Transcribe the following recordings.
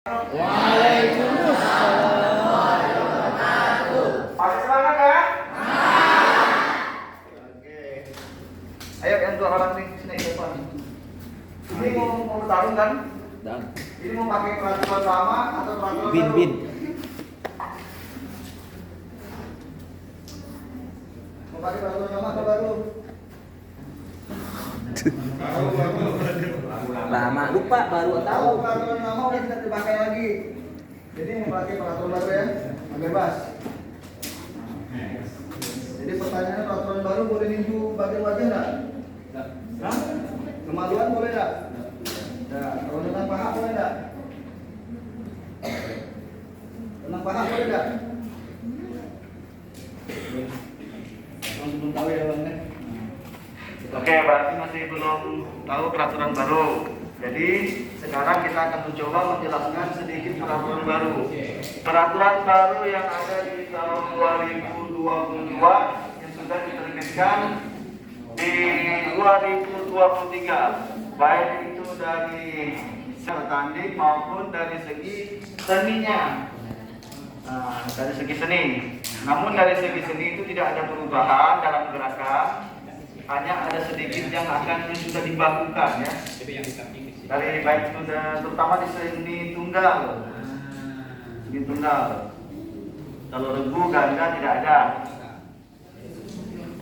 Waalaikumsalam. Masih semangat ya? Oke. Ayo yang dua orang nih sini depan. Ini mau bertarung kan? Dan Ini mau pakai peraturan lama atau peraturan bin baru? bin. Mau pakai peraturan lama atau baru? Lama lupa baru Tahu tahu. peraturan lama udah tidak dipakai lagi. Jadi mau pakai peraturan baru ya, bebas. Jadi pertanyaannya peraturan baru boleh ninju bagian wajah enggak? Hah? Kemaluan boleh enggak? Nah, kalau tentang paha boleh enggak? Tentang paha boleh enggak? Belum tahu ya bang ya? Oke, berarti masih belum tahu peraturan baru. Jadi sekarang kita akan mencoba menjelaskan sedikit peraturan baru. Peraturan baru yang ada di tahun 2022 yang sudah diterbitkan di 2023, baik itu dari tanding maupun dari segi seninya. Nah, dari segi seni. Namun dari segi seni itu tidak ada perubahan dalam gerakan. Hanya ada sedikit yang akan sudah dibakukan ya. Dari baik itu terutama di seni tunggal. Seni tunggal. Kalau regu ganda tidak ada.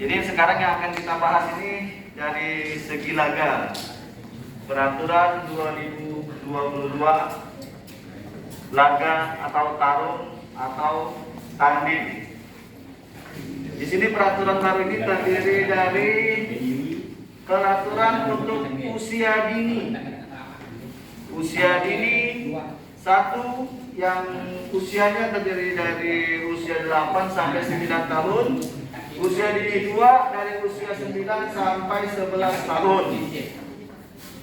Jadi sekarang yang akan kita bahas ini dari segi laga. Peraturan 2022 laga atau tarung atau tanding. Di sini peraturan baru ini terdiri dari peraturan untuk usia dini. Usia dini satu yang usianya terdiri dari usia 8 sampai 9 tahun. Usia dini 2 dari usia 9 sampai 11 tahun.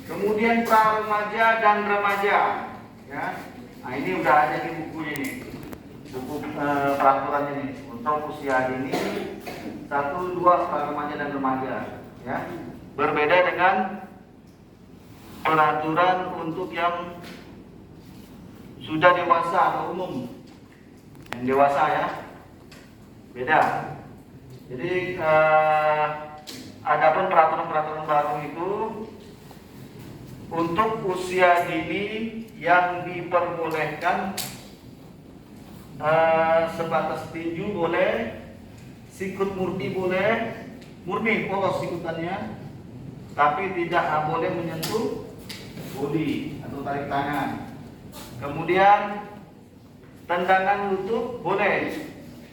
Kemudian pra remaja dan remaja. Ya. Nah, ini udah ada di bukunya nih. Buku peraturannya nih. Untuk usia dini 1, 2 pra remaja dan remaja. Ya. Berbeda dengan peraturan untuk yang sudah dewasa atau umum. Yang dewasa ya. Beda. Jadi adapun peraturan-peraturan baru itu untuk usia dini yang diperbolehkan sebatas tinju boleh, sikut murni boleh, murni polos sikutannya, tapi tidak boleh menyentuh bodi atau tarik tangan. Kemudian tendangan lutut boleh,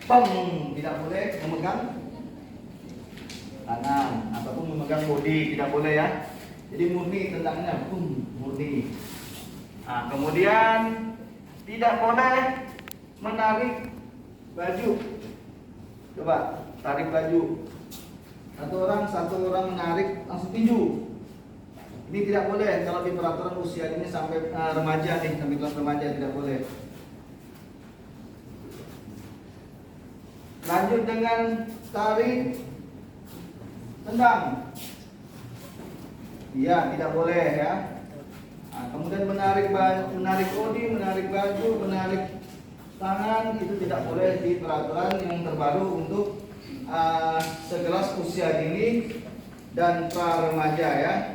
tidak boleh memegang tangan ataupun memegang bodi, tidak boleh ya. Jadi murni tendangannya, murni. Nah, kemudian tidak boleh menarik baju. Coba tarik baju. Satu orang menarik langsung tinju. Ini tidak boleh kalau di peraturan usia ini sampai remaja nih, sampai kelas remaja tidak boleh. Lanjut dengan tarik tendang. Iya, tidak boleh ya. Nah, kemudian menarik bodi, menarik baju, menarik tangan itu tidak boleh di peraturan yang terbaru untuk sekelas usia dini dan pra remaja ya.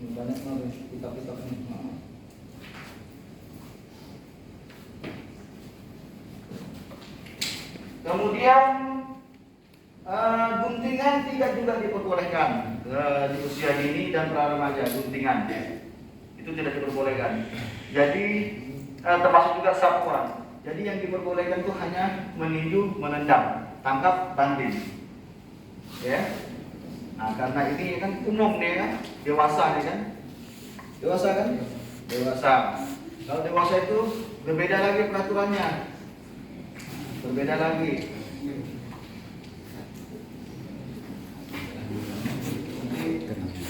Ini banyak nih kitab-kitab nih. Kemudian guntingan tidak juga diperbolehkan di usia dini dan pra remaja. Guntingan itu tidak diperbolehkan. Jadi termasuk juga sapuan. Jadi yang diperbolehkan itu hanya meninju, menendang, tangkap, tanding. Ya. Nah, karena ini kan umum nih kan, dewasa nih kan, dewasa kan, dewasa. Kalau dewasa itu berbeda lagi peraturannya. Berbeda lagi.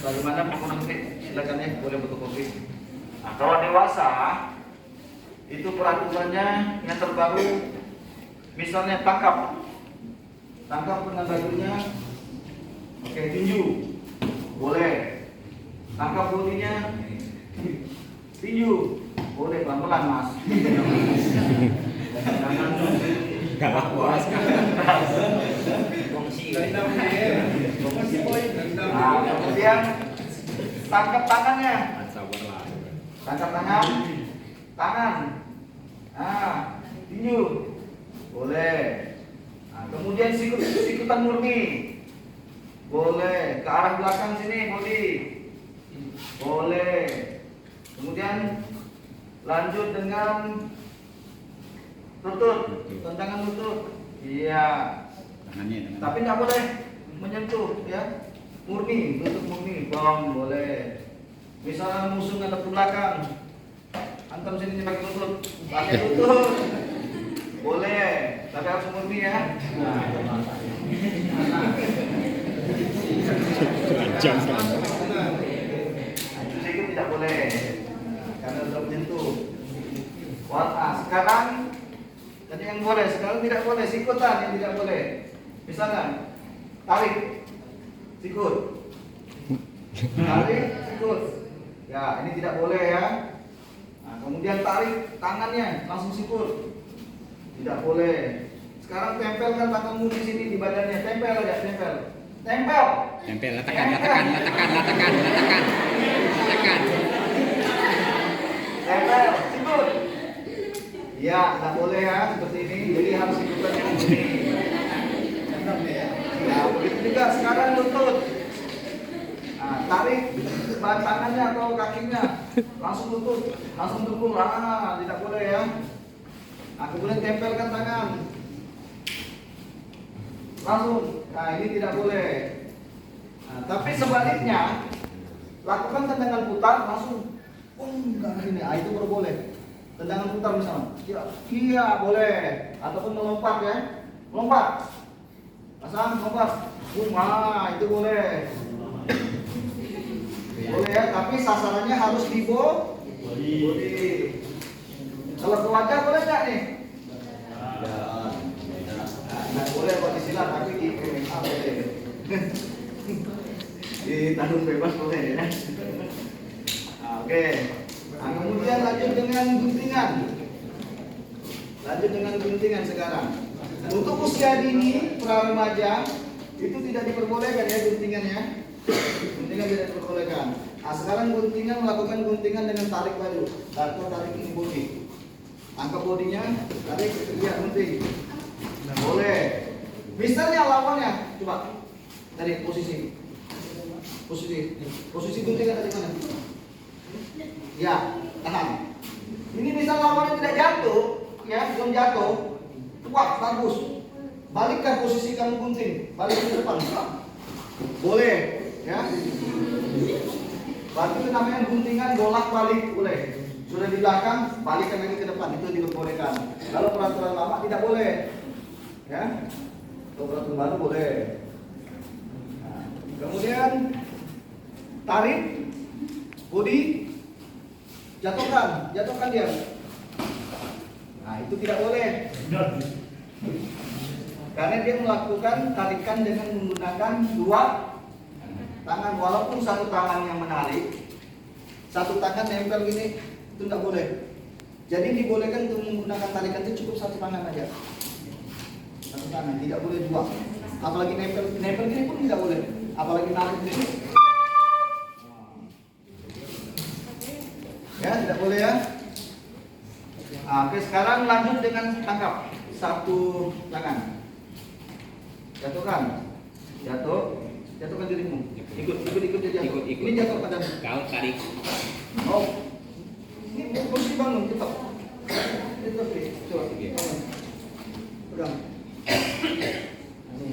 Bagaimana pengguna ketik? Silakan ya, boleh fotokopi. Nah, kalau dewasa itu peraturannya yang terbaru, misalnya tangkap dengan bajunya, oke tinju. Tangkap bodinya. Tinju. Boleh pelan-pelan, Mas. Jangan Galak boras kan. Nah, kemudian tangkap tangannya. Tangkap tangan. Tangan. Nah, tinju. Boleh. Nah, kemudian sikutan murni. Boleh. Ke arah belakang sini, body. Boleh. Kemudian lanjut dengan lutut, tendangan lutut. Iya. Tapi tidak boleh menyentuh, ya. Murni, lutut murni. Bang, boleh. Misalnya musuh ngadep ke belakang, antam sini pakai lutut, pakai lutut. Boleh, tapi harus murni ya. Sedikit tidak boleh, karena sudah menyentuh. Wah, sekarang tadi yang boleh, sekarang tidak boleh. Sikutan yang tidak boleh. Misalnya tarik, sikut, tarik, sikut. Ya, ini tidak boleh ya. Nah, kemudian tarik tangannya, langsung sikut. Tidak boleh. Sekarang tempelkan tanganmu di sini di badannya, tempel aja, tempel. Tempel. Tempel, letakkan. Tempel, sikut. Ya, tidak boleh ya seperti ini. Jadi harus ikutan yang ini. Nah, begitu juga sekarang lutut. Nah, tarik tangannya atau kakinya, langsung lutut, langsung dengkul. Tidak boleh ya. Nah, kemudian tempelkan tangan. Langsung. Nah, ini tidak boleh. Nah, tapi sebaliknya, lakukan tendangan putar langsung. Ke arah ini. Itu baru boleh. Tendangan putar misalnya. Iya, boleh. Ataupun melompat ya. Melompat. Pasang melompat. Itu boleh. Boleh ya, tapi sasarannya harus di body. Kalau ke wajah boleh nggak nih? Nggak boleh kalau di silat, tapi di MMA boleh. Di tanduk bebas boleh ya. Oke. Nah, kemudian lanjut dengan guntingan sekarang. Untuk usia dini pra remaja itu tidak diperbolehkan ya guntingannya. Guntingan tidak diperbolehkan. Nah, sekarang melakukan guntingan dengan tarik baju. Tarik ini body. Angkat bodinya, tarik, iya gunting. Boleh. Misalnya lawannya, coba dari posisi guntingan dari mana? Ya, tahan. Ini misal lawannya tidak jatuh, ya belum jatuh, wah bagus. Balikkan posisi kamu gunting, balik ke depan. Boleh, ya. Berarti itu namanya guntingan bolak balik, boleh. Sudah di belakang, balikkan lagi ke depan, itu diperbolehkan. Kalau peraturan lama tidak boleh, ya. Kalau peraturan baru boleh. Nah, kemudian tarik, body, jatuhkan dia. Nah, itu tidak boleh. Karena dia melakukan tarikan dengan menggunakan dua tangan, walaupun satu tangan yang menarik, satu tangan nempel gini, itu tidak boleh. Jadi dibolehkan untuk menggunakan tarikan itu cukup satu tangan aja. Satu tangan, tidak boleh dua. Apalagi nempel gini pun tidak boleh. Apalagi narik gini. Ya, tidak boleh ya. Nah, oke, sekarang lanjut dengan tangkap satu tangan. Jatuhkan dirimu. Ikut dia jatuh. Ini jatuh pada Kau tarik. Oh, ini posisi bangun tetap. Coba. Pegang. Ini.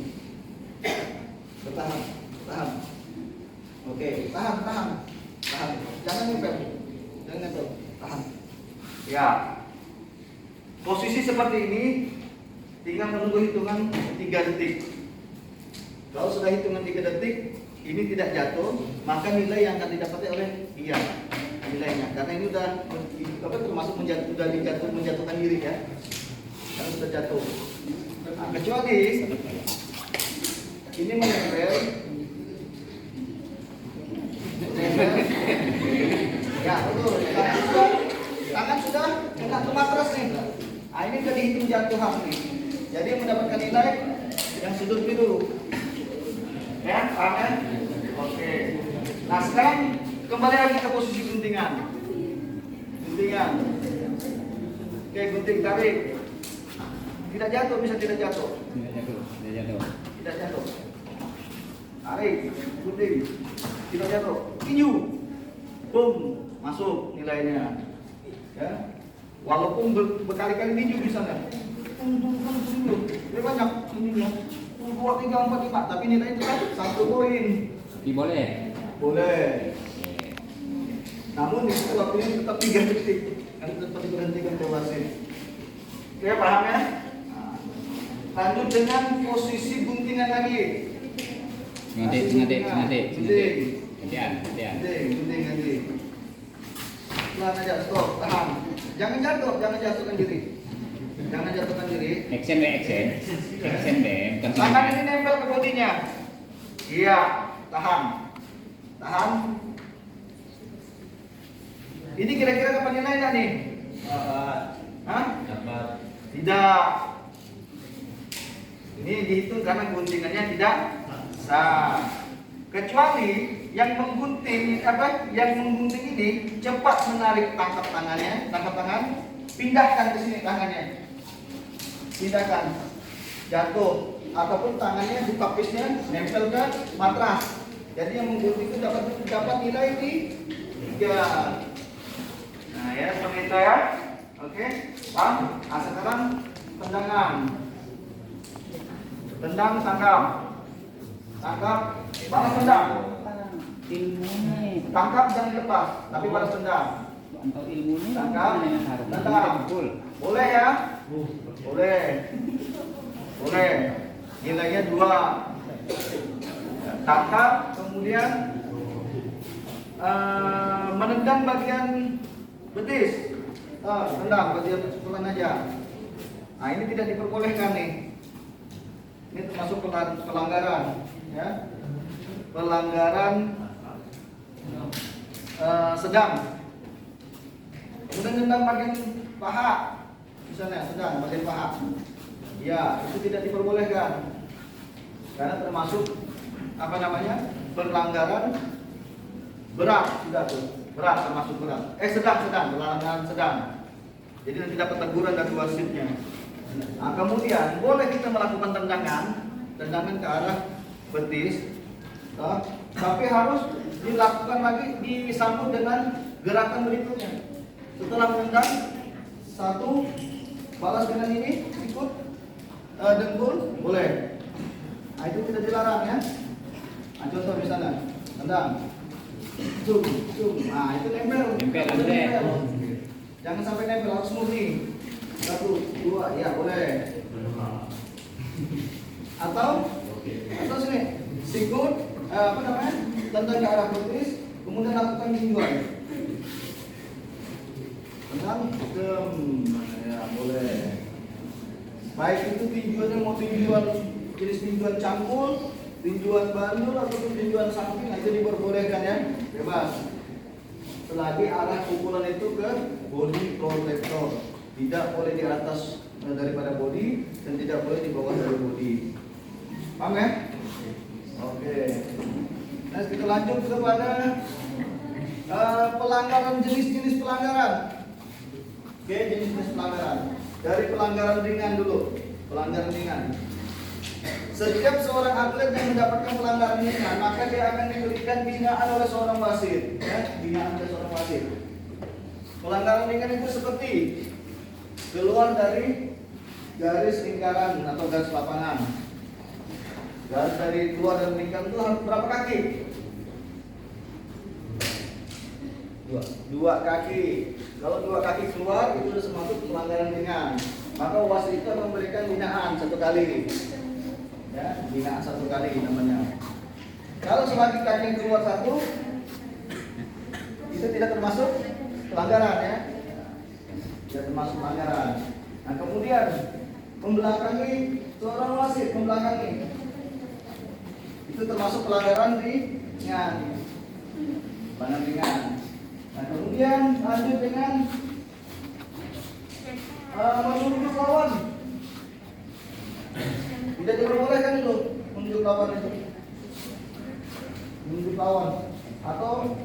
Bertahan. Oke, tahan. Jangan nempel. Tahan. Ya. Posisi seperti ini tinggal menunggu hitungan 3 detik. Kalau sudah hitungan 3 detik, ini tidak jatuh, maka nilai yang akan didapatkan oleh dia nilainya. Karena ini termasuk menjatuhkan diri ya. Karena sudah jatuh. Nah, kecuali ini menempel juga dihitung jatuhan nih. Jadi mendapatkan nilai yang sudut biru. Ya, paham ya? Oke. Nah sekarang kembali lagi ke posisi guntingan. Guntingan. Oke, gunting tarik. Tidak jatuh, bisa tidak jatuh. Tidak jatuh. Tarik, gunting. Tidak jatuh. Tinju. Boom, masuk nilainya. Ya. Walaupun berkali-kali tinju bisa nggak? Ini banyak ininya. 2, 3, 4, 5, tapi nilai itu kan 1 poin. Boleh. Boleh. Namun di situ waktunya tetap 3 detik. Kan tetap diberhentikan ke wasit. Oke, paham ya? Nah, lanjut dengan posisi guntingan lagi. Nanti. Gunting. Pelan aja, stop, tahan. Jangan jatuhkan diri. Action. Action deh. Tangan ini nempel ke bodinya. Iya, tahan. Ini kira-kira dapat nilai nggak nih? Hah? Dapat. Tidak. Ini dihitung karena guntingannya tidak sah. Kecuali yang menggunting ini cepat menarik tangkap tangan, pindahkan ke sini tangannya. Pindahkan. Jatuh ataupun tangannya di papisnya nempel ke matras. Jadi yang menggunting itu dapat nilai di 3. Nah ya, seperti itu ya. Oke, paham? Nah sekarang tendangan. Tendang, tangkap, balas tendang. Tangkap jangan lepas, tapi balas tendang. Tangkap, tendang. Boleh ya? Boleh. Nilainya 2. Tangkap, kemudian menendang bagian betis. Tendang bagian pelan aja. Nah ini tidak diperbolehkan nih. Ini termasuk pelanggaran, ya. Pelanggaran sedang. Kemudian tendang bagian paha, misalnya sedang bagian paha. Ya, itu tidak diperbolehkan. Karena termasuk pelanggaran berat sudah tuh. Berat termasuk berat. Pelanggaran sedang. Jadi nanti dapat teguran dari wasitnya. Nah, kemudian boleh kita melakukan tendangan ke arah betis, tapi harus dilakukan lagi disambut dengan gerakan berikutnya. Setelah menendang, 1 balas dengan ini ikut dengkul, boleh. Nah itu tidak dilarang ya. Nah, contoh misalnya tendang, zoom. Nah itu nempel. Jangan sampai nempel, harus murni. 1, 2, ya boleh. Atau sini, sikut, tendang ke arah betis, kemudian lakukan tinjuan. Tendang, ya boleh. Baik itu tinjuannya mau jenis tinjuan cangkul, tinjuan bandul ataupun tinjuan samping, itu diperbolehkan ya, bebas. Selagi arah pukulan itu ke body protector. Tidak boleh di atas daripada body dan tidak boleh di bawah dari body. Paham ya? Oke. Nah kita lanjut kepada pelanggaran, jenis-jenis pelanggaran. Oke, jenis-jenis pelanggaran. Dari pelanggaran ringan dulu. Pelanggaran ringan. Setiap seorang atlet yang mendapatkan pelanggaran ringan, maka dia akan diberikan binaan oleh seorang wasit. Ya, binaan oleh seorang wasit. Pelanggaran ringan itu seperti keluar dari garis lingkaran atau garis lapangan. Garis dari keluar dari lingkaran itu harus berapa kaki? 2 kaki. Kalau 2 kaki keluar itu sudah termasuk pelanggaran ringan. Maka wasit itu akan memberikan binaan 1 kali. Ya, binaan 1 kali namanya. Kalau selagi kaki yang keluar 1, itu tidak termasuk pelanggaran ya. Tidak termasuk pelanggaran. Nah kemudian membelakangi seorang wasit, itu termasuk pelanggaran ringan. Pelanggaran ringan. Nah kemudian lanjut dengan menunjuk lawan. Tidak diperbolehkan itu menunjuk lawan itu. Menunjuk lawan atau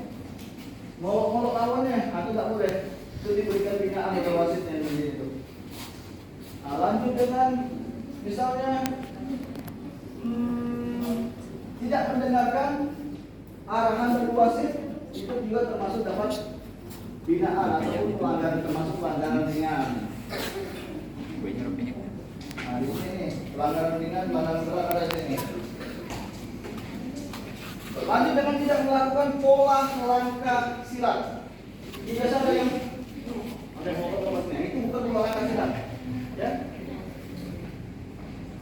molok-molok lawannya, atau tidak boleh. Itu diberikan binaan oleh wasitnya itu. Nah, lanjut dengan misalnya tidak mendengarkan arahan dari wasit, itu juga termasuk dapat binaan ataupun pelanggaran, termasuk pelanggaran ringan. Nah, di sini pelanggaran ringan, pelanggaran berat ada di sini. Lanjut dengan tidak melakukan pola langkah silat. Ini biasa ada yang itu bukan pola langkah silat, ya.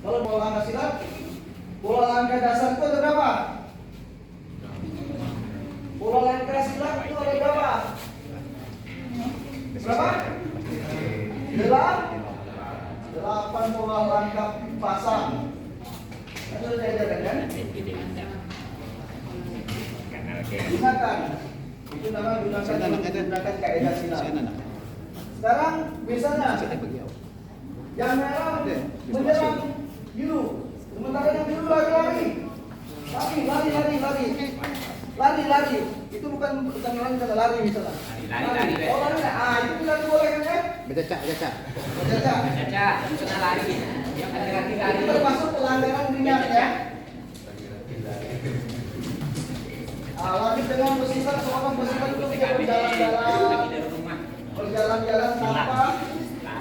Kalau pola langkah silat, pola langkah dasar itu ada berapa? Pola langkah silat itu ada berapa? Berapa? 8 pola langkah pasang. Itu sudah diajarkan kan? Gunakan. Itu namanya gunakan kaidah silat. Sekarang misalnya yang merah menyerang biru, sementara yang biru lari. Lari. Itu bukan lari, lari misalnya. Lari. Oh, lari. Itu tidak boleh kan ya? Becacak. Sudah lari. Yang lari. Itu termasuk pelanggaran ringan ya. Lanjut dengan bersifat seorang bersifat itu tidak berjalan-jalan tanpa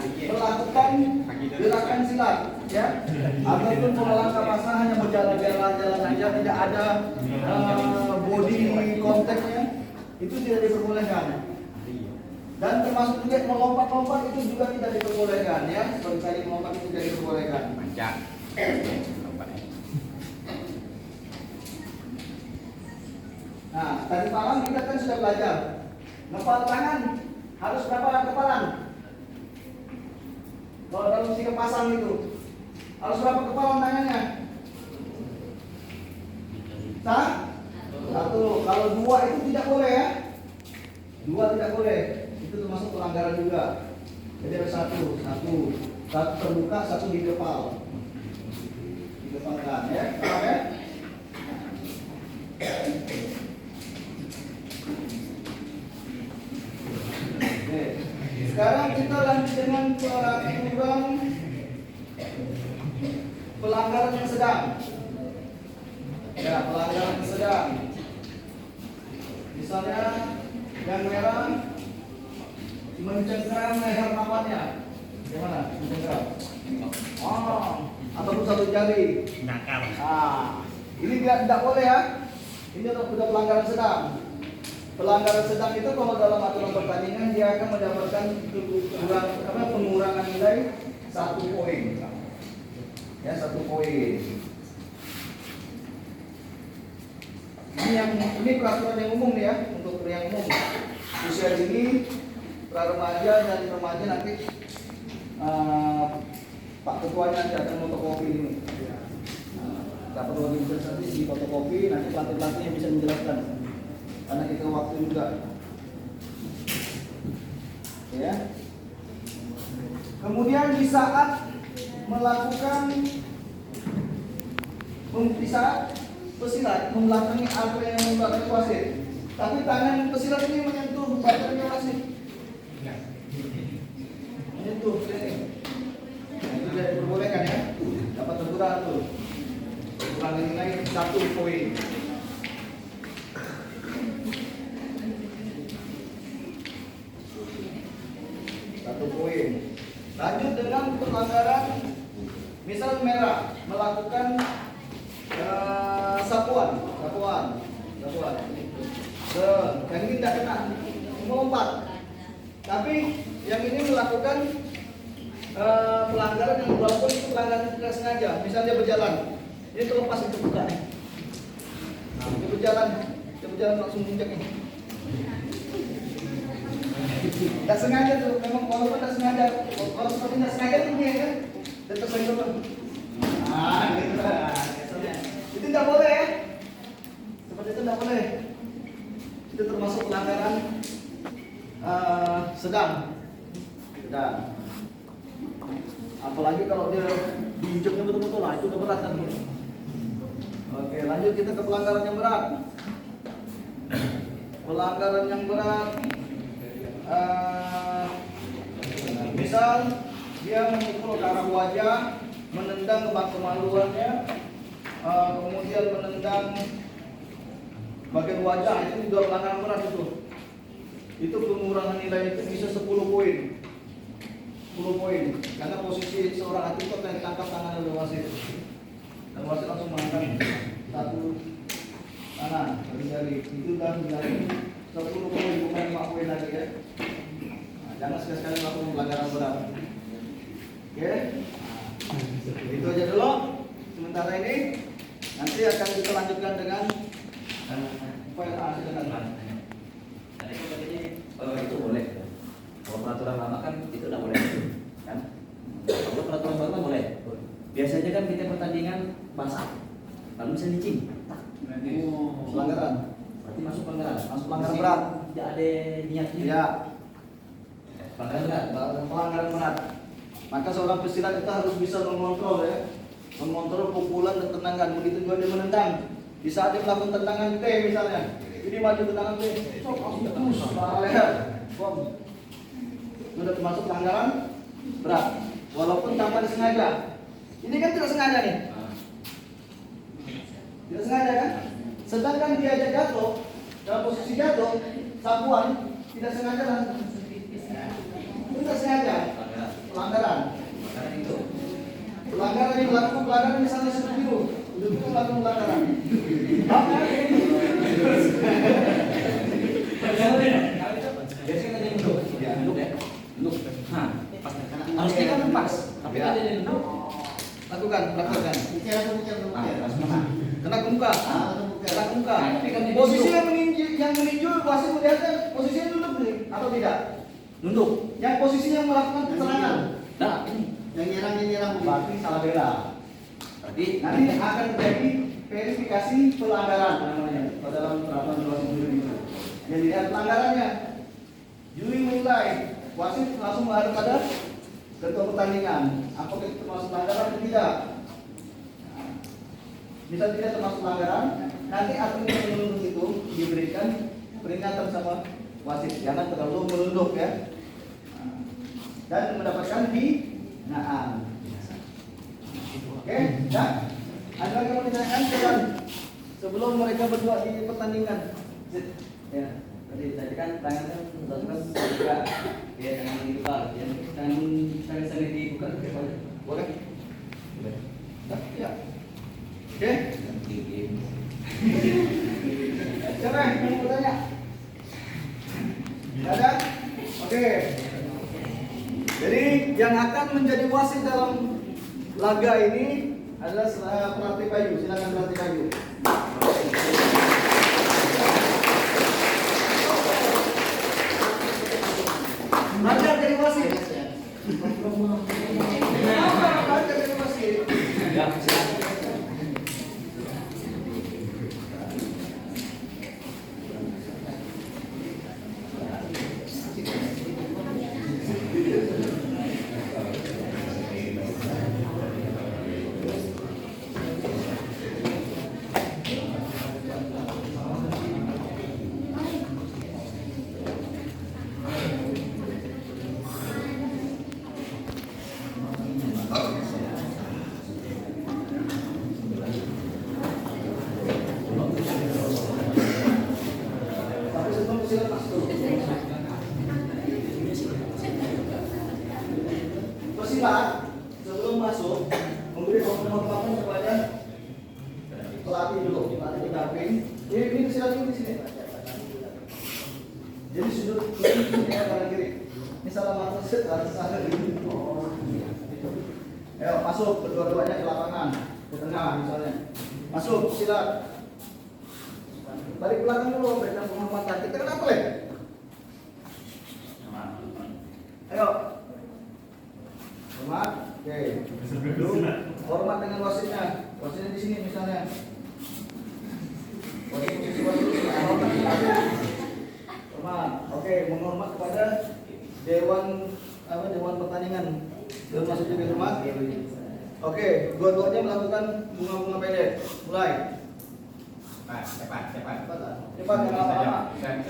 melakukan gerakan silat, ya. Ataupun pola langkah pasang hanya berjalan-jalan saja, tidak ada body kontaknya, itu tidak diperbolehkan. Dan termasuk juga melompat-lompat itu juga tidak diperbolehkan, ya. Sekali melompat itu tidak diperbolehkan. Nah, tadi malam kita kan sudah belajar ngepal tangan harus berapa kepalan? Kalau dalam sikap pasang itu harus berapa kepalan tangannya? 1. Kalau 2 itu tidak boleh ya. 2 tidak boleh. Itu termasuk pelanggaran juga. Jadi ada 1 terbuka, 1 dikepal. Dikepalkan ya. Paham ya? Sekarang kita lanjut dengan pelanggaran yang sedang. Ya, pelanggaran yang sedang. Misalnya yang merah mencengkeram leher lawannya. Gimana? Mencengkeram. Ataupun 1 jari. Nakal. Ini tidak boleh ya. Ini sudah pelanggaran sedang. Pelanggaran sedang itu kalau dalam aturan pertandingan dia akan mendapatkan pengurangan nilai 1 poin. Ya, 1 poin. Ini peraturan yang umum nih ya, untuk yang umum. Usia dini, pra remaja dan remaja nanti Pak Ketuanya nanti akan fotokopi ini. Tak perlu nanti di fotokopi, nanti pelatih-pelatihnya bisa menjelaskan. Karena kita waktu juga, ya. Kemudian di saat melakukan, di saat pesilat membelakangi apa yang membelakangi wasit, tapi tangan pesilat ini menyentuh badannya wasit, menyentuh ini, tidak diperbolehkan ya, dapat teguran tuh, kurang nilai 1 poin. Lanjut dengan pelanggaran, misal merah melakukan sapuan. Yang ini tidak kena melompat, tapi yang ini melakukan pelanggaran yang walaupun itu pelanggaran tidak sengaja. Misalnya berjalan, ini terlepas itu buka nih. Nah, dia berjalan langsung muncak ini. Tidak sengaja tuh, memang walaupun tidak sengaja, kalau seperti tidak sengaja tuh ya kan, dan tersenggol. Gitu lah. Itu tidak boleh ya, seperti itu tidak boleh. Itu termasuk pelanggaran sedang. Apalagi kalau dia diinjeknya betul-betul, lah itu udah berat kan. Oke, lanjut kita ke pelanggaran yang berat. Pelanggaran yang berat, misal dia memukul ke arah wajah, menendang ke bak kemaluannya, kemudian menendang bagian wajah, itu juga pelanggaran berat itu. Itu pengurangan nilai itu bisa 10 poin. 10 poin. Karena posisi seorang atlet itu akan ditangkap tangan oleh wasit. Dan wasit langsung mengangkat satu tangan dari jari. Itu dan dari 10 poin bukan 5 poin lagi ya. Nah, jangan sekali-sekali melakukan pelanggaran berat. Oke. Itu aja dulu. Sementara ini nanti akan kita lanjutkan dengan poin A silakan. Tadi kan ini kalau itu boleh. Kalau peraturan lama kan itu tidak boleh, kan? Kalau peraturan baru kan boleh. Biasanya kan kita pertandingan basah, lalu bisa licin. Pelanggaran. Berarti masuk pelanggaran. Masuk pelanggaran berat. Tidak ada niatnya. Ya, Pelanggaran berat. pelanggaran berat. Maka seorang pesilat itu harus bisa mengontrol ya, mengontrol pukulan dan tendangan. Begitu juga dia menendang. Di saat dia melakukan tendangan T misalnya, ini maju tendangan T, sok langsung terus, leher, bom. Sudah termasuk pelanggaran berat, walaupun tanpa disengaja. Ini kan tidak sengaja nih, tidak sengaja kan? Sedangkan dia aja jatuh dalam posisi jatuh, sapuan tidak sengaja lah. Tidak sengaja, pelanggaran. Pelanggaran yang dilakukan pelanggaran misalnya seperti itu melakukan pelanggaran. Biasanya ada yang duduk, ya duduk ya, duduk. Nah, pas harusnya kan pas, tapi ada yang duduk. Lakukan. Nah, Kena ke muka. Kena ke muka. Posisi yang meninju wasit melihatnya posisinya duduk nih atau tidak? nunduk. Yang posisinya melakukan serangan. Nah, ini Yang nyerang berarti salah bela. berarti Nanti akan terjadi verifikasi pelanggaran namanya dalam peraturan wasit juri itu. Yang dilihat pelanggarannya, juri menilai, wasit langsung menghadap pada ketua pertandingan. Apakah itu termasuk pelanggaran atau tidak? Bisa tidak termasuk pelanggaran, nanti atlet yang menunduk itu diberikan peringatan sama wasit, jangan terlalu menunduk ya, dan mendapatkan hinaan. Oke, nah, ada lagi yang mau ditanyakan sebelum mereka berdua di pertandingan? ya tadi kan tangannya melakukan juga ya tangan dibuka, ya tangan dibuka Boleh? Ya. Oke. Siapa yang mau bertanya? Ada? Oke. Jadi yang akan menjadi wasit dalam laga ini adalah pelatih Bayu. Silakan pelatih Bayu. Belajar jadi wasit. Belajar jadi wasit. ya Tapi sebelum silat masuk dulu. Pesilat sebelum masuk memberi penghormatan kepada pelatih dulu, pelatih pendamping. Ini pesilat ini di sini. Jadi sudut ini ya kanan kiri. Ini salah mata set harus sana gini. Ayo masuk kedua-duanya ke lapangan, ke tengah misalnya. Masuk silat. Balik belakang dulu, berikan penghormatan. Kita kenapa ya? Ayo. Hormat. Oke. Duduk. Hormat dengan wasitnya. Wasitnya di sini misalnya. Posisi wasit. Hormat dengan wasit. Hormat. Oke, menghormat kepada dewan pertandingan. Belum masuk juga rumah. Oke, dua-duanya melakukan bunga-bunga pendek. Mulai. Cepat. Cepat jangan lama-lama. Set.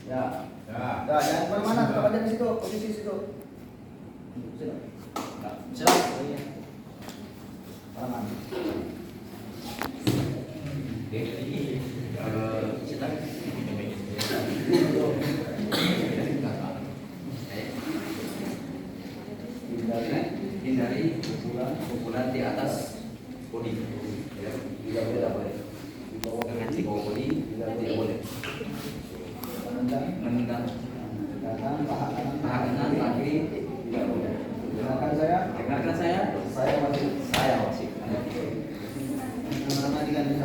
Ya. Nah, jangan kemana-mana, tetap aja di situ, posisi situ. Siap. Aman. Cetak. Hindari pukulan di atas bodi. Ya, tidak boleh. Di bawah bodi tidak boleh. Menendang paha kanan kaki tidak boleh. Dengarkan saya. Saya wasik. Nama diganti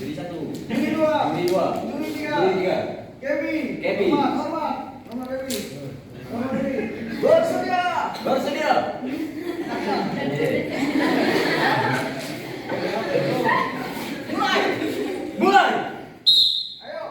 Jadi satu. Ini dua. Ini dua. Ini tiga. Ini tiga. Kebi. Hormat. Kebi. Bersedia. Mulai. Ayo.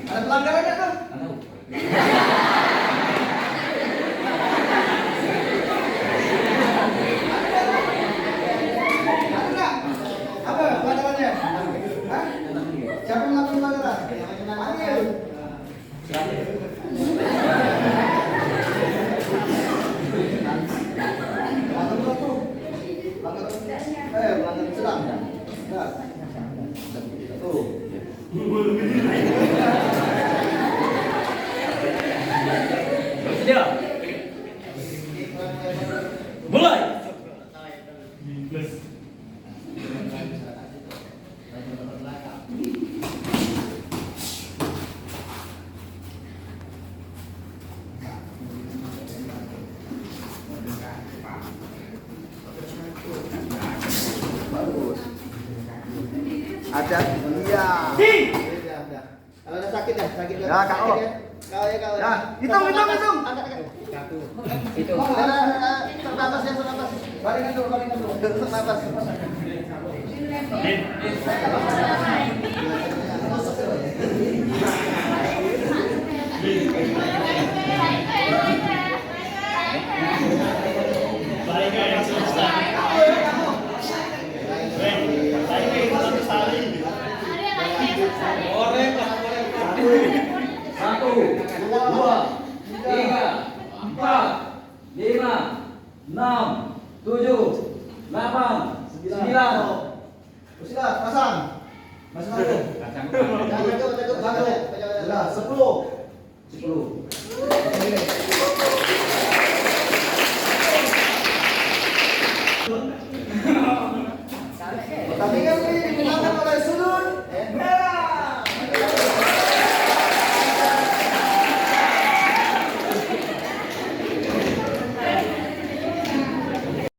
Ada pelanggarannya tuh. Ada nggak? Apa pelanggarannya? Hah? Siapa yang melakukan pelanggaran? Panggil. Pelanggaran berapa? Pelanggaran sedang. Nah. Tuh. Bersedia. Mulai. Bagus. Ada iya. Kalau ada sakit ya, sakit. Ya, KO. KO. Ya, hitung. Itu. Terbatas ya, terbatas. Baringan dulu. Terbatas. Satu, dua, tiga, empat, lima, enam, tujuh, delapan, sembilan. Sudah, pasang. Masih satu. Sudah, 10. Tapi kan ini dimenangkan oleh Sudut.